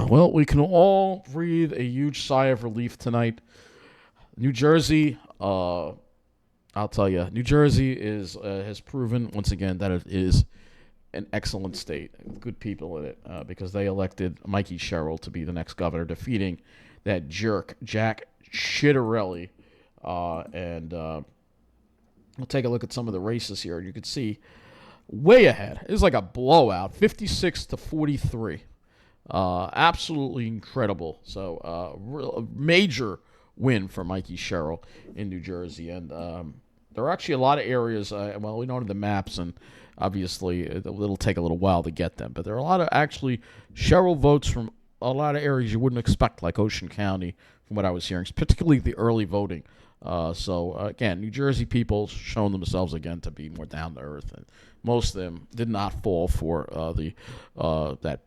Well, we can all breathe a huge sigh of relief tonight. New Jersey, I'll tell you, New Jersey is has proven once again that it is an excellent state, with good people in it, because they elected Mikie Sherrill to be the next governor, defeating that jerk Jack Shitarelli. And We'll take a look at some of the races here. You can see way ahead. It was like a blowout, 56-43. Absolutely incredible. So, a major win for Mikie Sherrill in New Jersey. And there are actually a lot of areas, well, we don't have the maps, and obviously it'll take a little while to get them. But there are a lot of actually Sherrill votes from a lot of areas you wouldn't expect, like Ocean County, from what I was hearing, particularly the early voting. Again, New Jersey people shown themselves again to be more down to earth, and most of them did not fall for that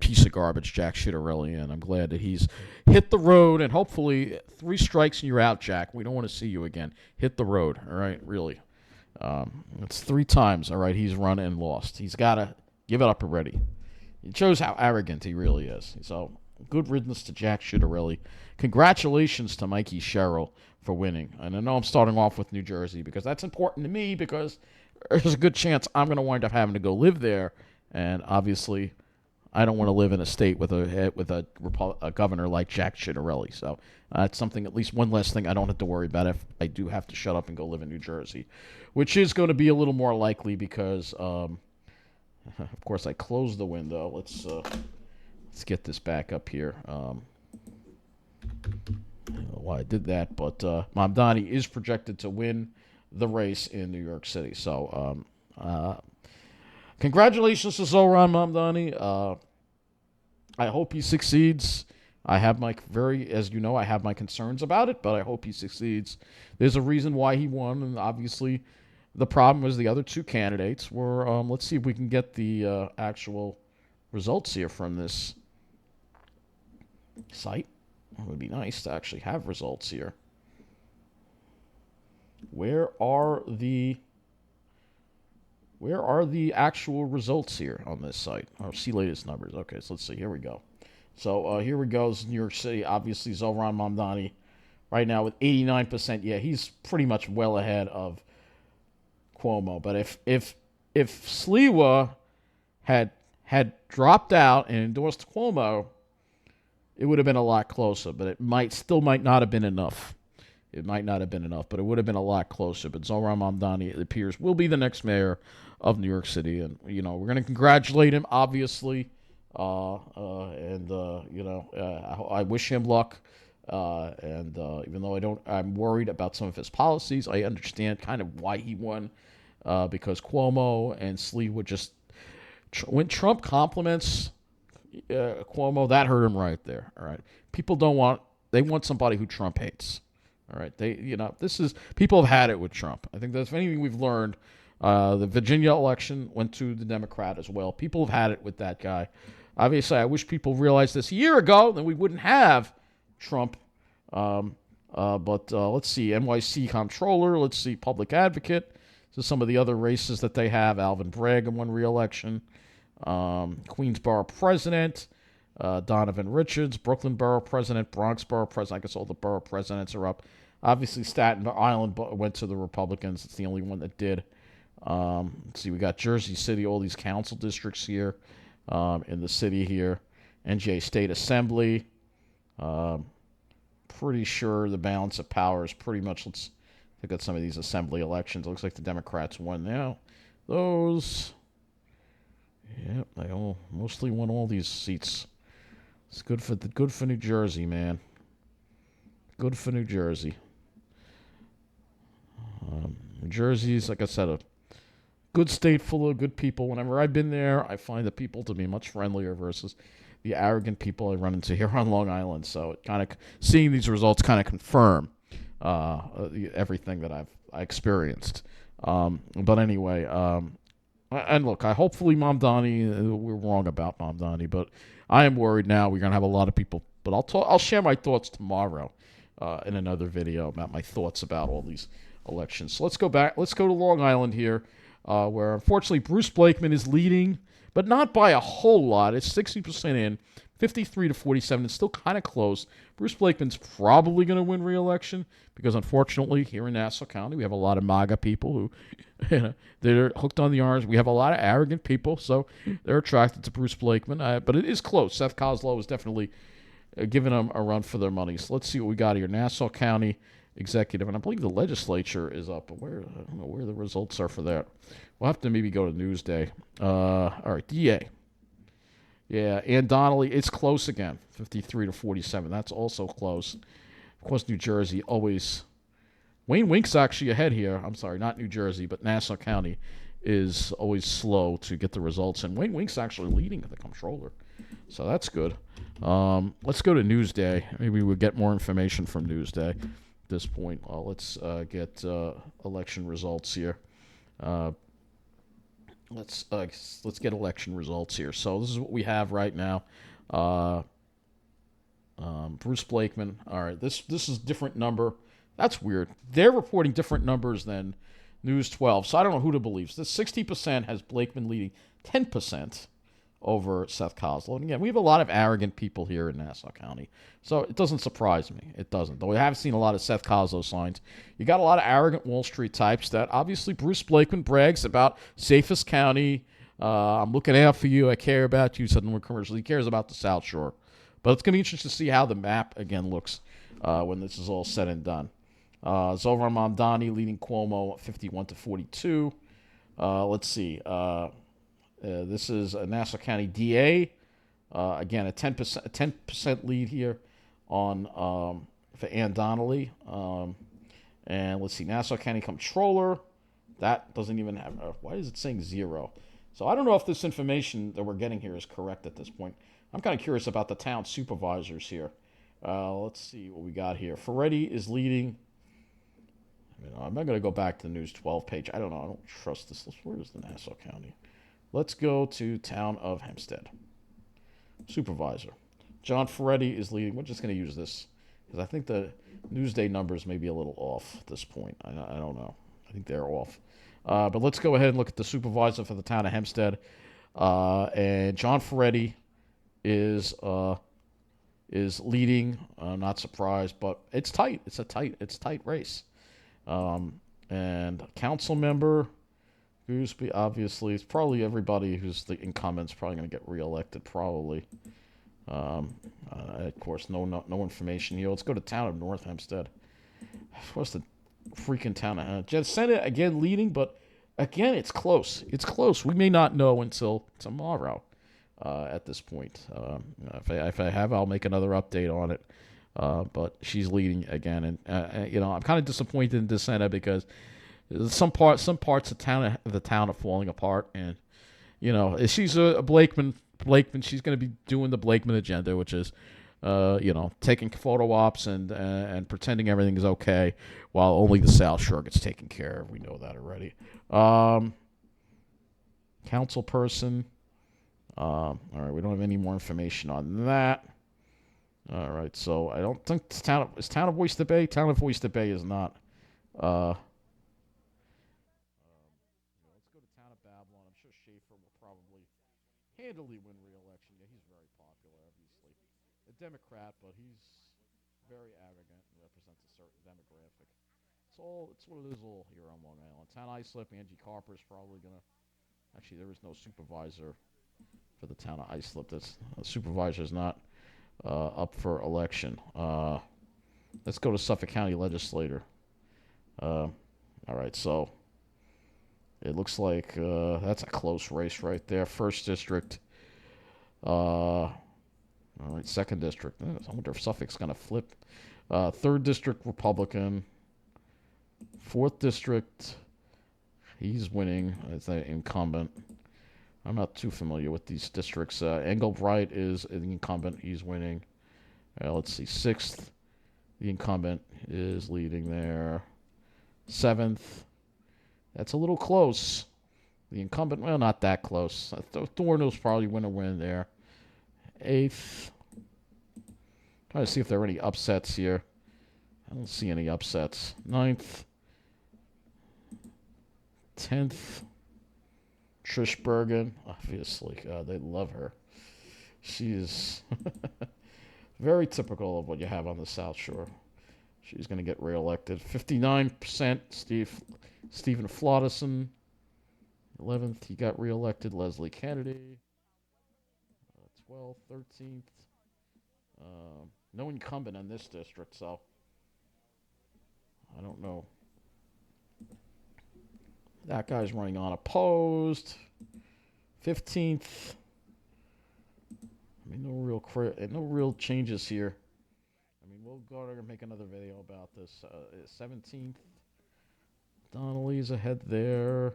piece of garbage, Jack Shitarelli, and I'm glad that he's hit the road, and hopefully 3 strikes and you're out, Jack. We don't want to see you again. Hit the road, all right, really. It's 3 times, all right, he's run and lost. He's got to give it up already. It shows how arrogant he really is. So, good riddance to Jack Shitarelli. Congratulations to Mikie Sherrill for winning. And I know I'm starting off with New Jersey because that's important to me, because there's a good chance I'm going to wind up having to go live there, and obviously I don't want to live in a state with a governor like Jack Shitarelli. So that's something, at least one less thing I don't have to worry about if I do have to shut up and go live in New Jersey, which is going to be a little more likely because, of course, I closed the window. Let's get this back up here. I don't know why I did that, but Mandani is projected to win the race in New York City. So congratulations to Zohran Mandani. I hope he succeeds. I have as you know, I have my concerns about it, but I hope he succeeds. There's a reason why he won, and obviously the problem was the other 2 candidates were, let's see if we can get the actual results here from this site. It would be nice to actually have results here. Where are the actual results here on this site? Oh, see latest numbers. Okay, so let's see. Here we go. So here we go. New York City. Obviously, Zohran Mandani right now with 89%. Yeah, he's pretty much well ahead of Cuomo. But if Sliwa had dropped out and endorsed Cuomo, it would have been a lot closer. But it might not have been enough. It might not have been enough, but it would have been a lot closer. But Zohran Mandani, it appears, will be the next mayor of New York City. And, we're going to congratulate him, obviously. I wish him luck. Even though I'm worried about some of his policies, I understand kind of why he won. Because Cuomo and Sliwa just, when Trump compliments Cuomo, that hurt him right there. All right. People they want somebody who Trump hates. All right, people have had it with Trump. I think that's anything we've learned. The Virginia election went to the Democrat as well. People have had it with that guy. Obviously, I wish people realized this a year ago, then we wouldn't have Trump. But let's see, NYC comptroller. Let's see, public advocate. So some of the other races that they have: Alvin Bragg won re-election, Queensborough president. Donovan Richards, Brooklyn Borough President, Bronx Borough President. I guess all the borough presidents are up. Obviously, Staten Island went to the Republicans. It's the only one that did. Let's see, we got Jersey City, all these council districts here in the city here. NJ State Assembly. Pretty sure the balance of power is pretty much, let's look at some of these assembly elections. It looks like the Democrats won now. Those, yep, they all mostly won all these seats. It's good for New Jersey, man. Good for New Jersey. New Jersey's, like I said, a good state full of good people. Whenever I've been there, I find the people to be much friendlier versus the arrogant people I run into here on Long Island. So it kind of, seeing these results kind of confirm everything that I experienced. But anyway, and look, hopefully Mamdani, we're wrong about Mamdani, but I am worried now. We're going to have a lot of people, but I'll share my thoughts tomorrow in another video about my thoughts about all these elections. So let's go back. Let's go to Long Island here, where unfortunately Bruce Blakeman is leading, but not by a whole lot. It's 60% in. 53 to 47. It's still kind of close. Bruce Blakeman's probably going to win re-election because, unfortunately, here in Nassau County, we have a lot of MAGA people who they're hooked on the orange. We have a lot of arrogant people, so they're attracted to Bruce Blakeman. But it is close. Seth Koslow is definitely giving them a run for their money. So let's see what we got here. Nassau County Executive, and I believe the legislature is up. But I don't know where the results are for that. We'll have to maybe go to Newsday. All right, DA. Yeah, Ann Donnelly, it's close again, 53 to 47. That's also close. Of course, New Jersey always. Wayne Wink's actually ahead here. I'm sorry, not New Jersey, but Nassau County is always slow to get the results. And Wayne Wink's actually leading the comptroller. So that's good. Let's go to Newsday. Maybe we'll get more information from Newsday at this point. Let's get election results here. Let's get election results here. So this is what we have right now. Bruce Blakeman. All right, this is different number. That's weird. They're reporting different numbers than News 12. So I don't know who to believe. So 60% has Blakeman leading 10% over Seth Koslow. And again, we have a lot of arrogant people here in Nassau County. So it doesn't surprise me. It doesn't. Though we have seen a lot of Seth Koslow signs. You got a lot of arrogant Wall Street types that obviously Bruce Blakeman brags about safest county. I'm looking out for you. I care about you. Said in one commercial. He cares about the South Shore. But it's going to be interesting to see how the map again looks when this is all said and done. Zohran Mandani leading Cuomo 51 to 42. Let's see. This is a Nassau County DA. Again, a 10% lead here on for Ann Donnelly. And let's see, Nassau County Comptroller. That doesn't even have. Why is it saying 0? So I don't know if this information that we're getting here is correct at this point. I'm kind of curious about the town supervisors here. Let's see what we got here. Ferretti is leading. I'm not going to go back to the News 12 page. I don't know. I don't trust this. Where is the Nassau County? Let's go to Town of Hempstead. Supervisor. John Ferretti is leading. We're just going to use this because I think the Newsday numbers may be a little off at this point. I don't know. I think they're off. But let's go ahead and look at the supervisor for the Town of Hempstead. And John Ferretti is leading. Not surprised, but it's tight. It's a tight race. And council member Gooseby, obviously, it's probably everybody who's the incumbent's probably going to get reelected, probably. Of course, no information here. Let's go to Town of North Hempstead. What's the freaking town of Senate again leading, but again, it's close. It's close. We may not know until tomorrow. At this point, if I have, I'll make another update on it. But she's leading again, and I'm kind of disappointed in DeSena because some parts of the town are falling apart, and she's a Blakeman. She's going to be doing the Blakeman agenda, which is taking photo ops and pretending everything is okay, while only the South Shore gets taken care of. We know that already. Council person. All right, we don't have any more information on that. All right, so I don't think Town of Oyster Bay. Town of Oyster Bay is not. Let's go to Town of Babylon. I'm sure Schaefer will probably handily win re-election. Yeah, he's very popular, obviously. A Democrat, but he's very arrogant and represents a certain demographic. It's what it is all here on Long Island. Town Islip, Angie Carper is probably going to. Actually, there is no supervisor for the town of Islip. The supervisor is not up for election. Let's go to Suffolk County Legislator. All right, so it looks like that's a close race right there. First district. All right, second district. I wonder if Suffolk's going to flip. Third district, Republican. Fourth district, he's winning as the incumbent. I'm not too familiar with these districts. Englebright is the incumbent. He's winning. Let's see. Sixth, the incumbent is leading there. Seventh, that's a little close. The incumbent, well, not that close. Thornhill's probably going to win there. Eighth, trying to see if there are any upsets here. I don't see any upsets. Ninth, 10th, Trish Bergen, obviously. God, they love her. She is very typical of what you have on the South Shore. She's going to get reelected. 59%, Stephen Flotteson. 11th, he got reelected. Leslie Kennedy. 12th, 13th. No incumbent in this district, so I don't know. That guy's running unopposed. 15th. I mean, no real changes here. I mean, we'll go and make another video about this. 17th. Donnelly's ahead there.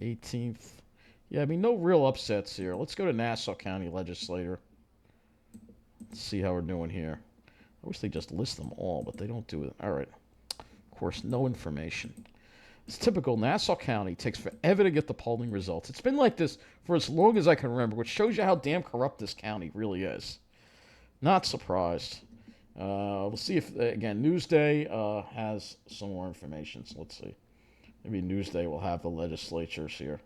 18th. Yeah, I mean, no real upsets here. Let's go to Nassau County Legislature. Let's see how we're doing here. I wish they just list them all, but they don't do it. All right. Of course, no information. It's typical. Nassau County takes forever to get the polling results. It's been like this for as long as I can remember, which shows you how damn corrupt this county really is. Not surprised. We'll see if, again, Newsday has some more information. So let's see. Maybe Newsday will have the legislatures here.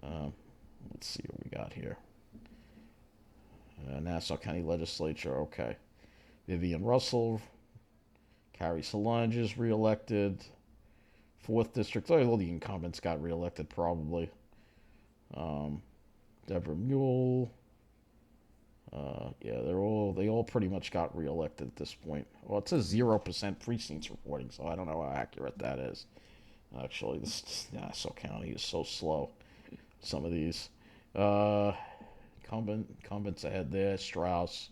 Let's see what we got here. Nassau County Legislature, okay. Vivian Russell, Carrie Solange is reelected. 4th District, all the incumbents got reelected probably. Deborah Mule. Yeah, they all pretty much got reelected at this point. Well, it says 0% precincts reporting, so I don't know how accurate that is. Actually, this Nassau County is so slow. Some of these. Incumbents ahead there. Strauss.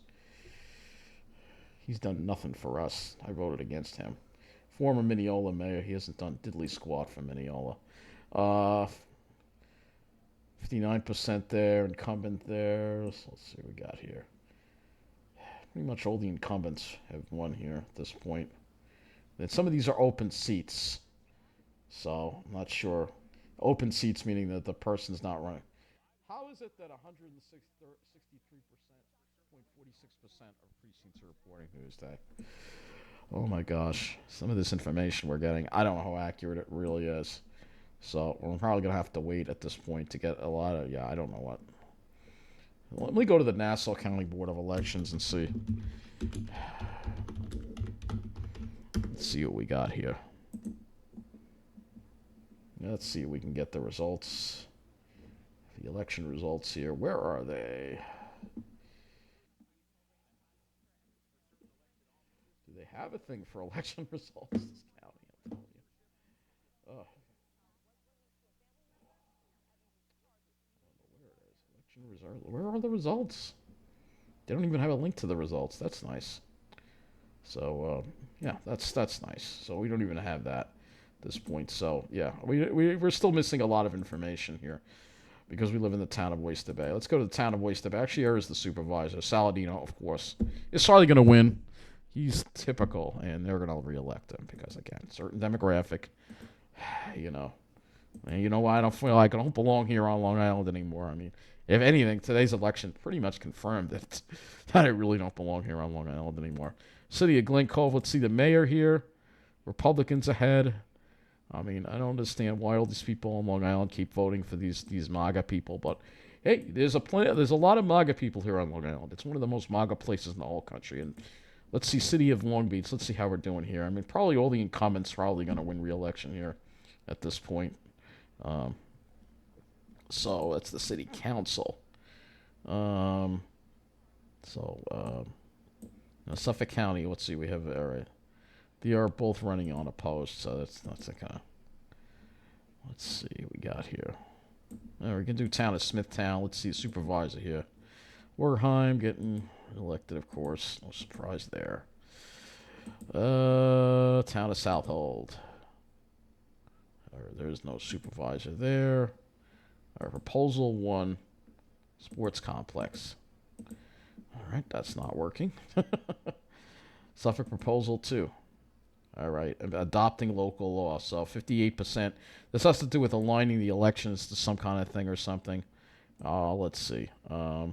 He's done nothing for us. I voted against him. Former Mineola mayor. He hasn't done diddly squat for Mineola. 59% there. Incumbent there. So let's see what we got here. Pretty much all the incumbents have won here at this point. And some of these are open seats. So, I'm not sure. Open seats meaning that the person's not running. How is it that 163.46% of precincts are reporting Newsday? Oh my gosh. Some of this information we're getting, I don't know how accurate it really is. So, we're probably going to have to wait at this point to get a lot of, I don't know what. Let me go to the Nassau County Board of Elections and see. Let's see what we got here. Let's see if we can get the results. The election results here. Where are they? Do they have a thing for election results? This county, I'm telling you. I don't know where it is. Election results. Where are the results? They don't even have a link to the results. That's nice. So, yeah, that's nice. So we don't even have that. This point, so yeah, we're still missing a lot of information here because we live in the town of Oyster Bay. Let's go to the town of Oyster Bay. Actually, here is the supervisor, Saladino, of course. Is probably going to win. He's typical, and they're going to reelect him because, again, certain demographic, you know. And you know why I don't feel like I don't belong here on Long Island anymore. I mean, if anything, today's election pretty much confirmed that I really don't belong here on Long Island anymore. City of Glen Cove, let's see the mayor here. Republicans ahead. I mean, I don't understand why all these people on Long Island keep voting for these MAGA people, but hey, there's a lot of MAGA people here on Long Island. It's one of the most MAGA places in the whole country. And let's see, City of Long Beach. Let's see how we're doing here. I mean, probably all the incumbents probably going to win re-election here at this point. So that's the city council. Now Suffolk County. Let's see, we have all right. They are both running unopposed, so that's a kind of. Let's see what we got here. We can do town of Smithtown. Let's see supervisor here. Werheim getting elected, of course. No surprise there. Town of Southold. There's no supervisor there. Our proposal 1, sports complex. All right, that's not working. Suffolk proposal 2. All right, adopting local law. So 58%. This has to do with aligning the elections to some kind of thing or something. Let's see. Let's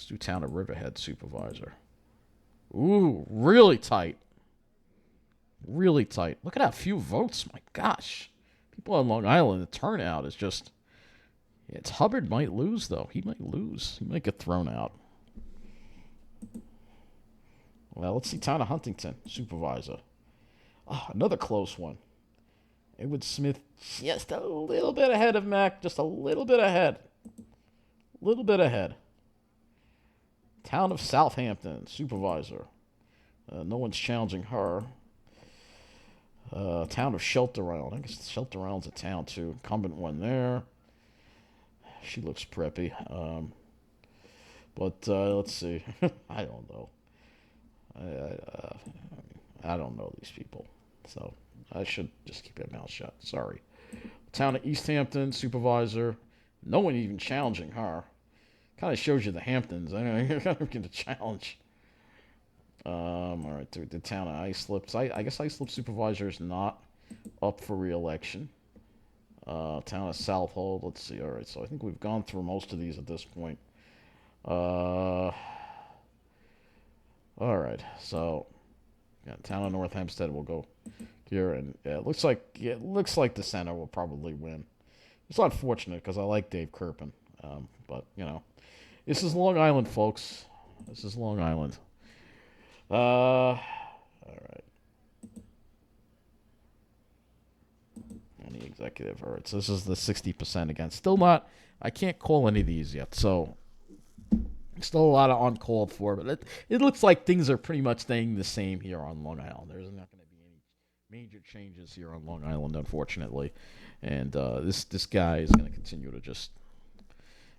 do town of Riverhead supervisor. Ooh, really tight. Really tight. Look at how few votes. My gosh. People on Long Island, the turnout is just, It's Hubbard might lose, though. He might lose. He might get thrown out. Well, let's see. Town of Huntington, supervisor. Oh, another close one. Edward Smith just a little bit ahead of Mac. Just a little bit ahead. Little bit ahead. Town of Southampton, supervisor. No one's challenging her. Town of Shelter Island. I guess Shelter Island's a town, too. Incumbent one there. She looks preppy. But let's see. I don't know. I don't know these people. So I should just keep my mouth shut. Sorry. Town of East Hampton, supervisor. No one even challenging her. Kind of shows you the Hamptons. I know you're kind of going to challenge. All right, the town of Islip. I guess Islip supervisor is not up for re-election. Town of Southold. Let's see. All right, so I think we've gone through most of these at this point. All right, so yeah, town of North Hempstead will go here, and yeah, it looks like the center will probably win. It's unfortunate because I like Dave Kirpin, but you know, this is Long Island, folks. This is Long Island. All right. And the executive. All right, so this is the 60% again. Still not. I can't call any of these yet, so still a lot of uncalled for. But it looks like things are pretty much staying the same here on Long Island. There's not going to be any major changes here on Long Island, unfortunately. And this guy is going to continue to just.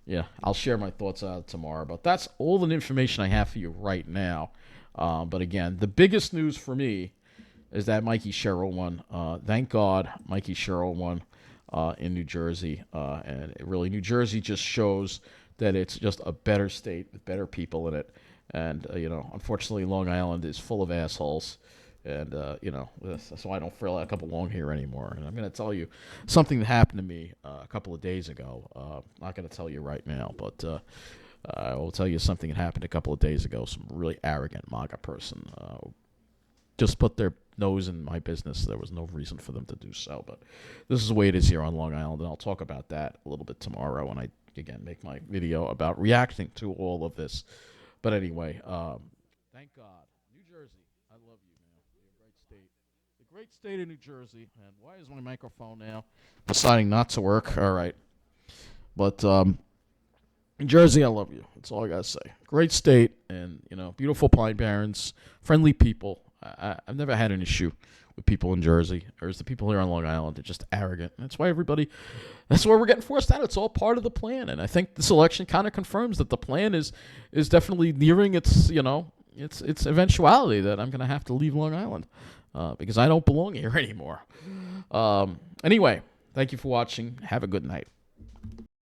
Yeah, I'll share my thoughts tomorrow. But that's all the information I have for you right now. But again, the biggest news for me is that Mikie Sherrill won. Thank God Mikie Sherrill won in New Jersey. And really, New Jersey just shows that it's just a better state with better people in it. And, unfortunately, Long Island is full of assholes. And, that's why I don't feel like I belong here anymore. And I'm going to tell you something that happened to me a couple of days ago. I'm not going to tell you right now, but I will tell you something that happened a couple of days ago. Some really arrogant MAGA person just put their nose in my business. There was no reason for them to do so. But this is the way it is here on Long Island, and I'll talk about that a little bit tomorrow when I, again, make my video about reacting to all of this. But anyway, thank God. New Jersey, I love you, man. You're a great state. The great state of New Jersey. And why is my microphone now deciding not to work? All right. But New Jersey, I love you. That's all I got to say. Great state and, beautiful Pine Barrens, friendly people. I've never had an issue with people in Jersey. There's the people here on Long Island. They're just arrogant. That's why that's why we're getting forced out. It's all part of the plan. And I think this election kind of confirms that the plan is definitely nearing its eventuality, that I'm going to have to leave Long Island because I don't belong here anymore. Anyway, thank you for watching. Have a good night.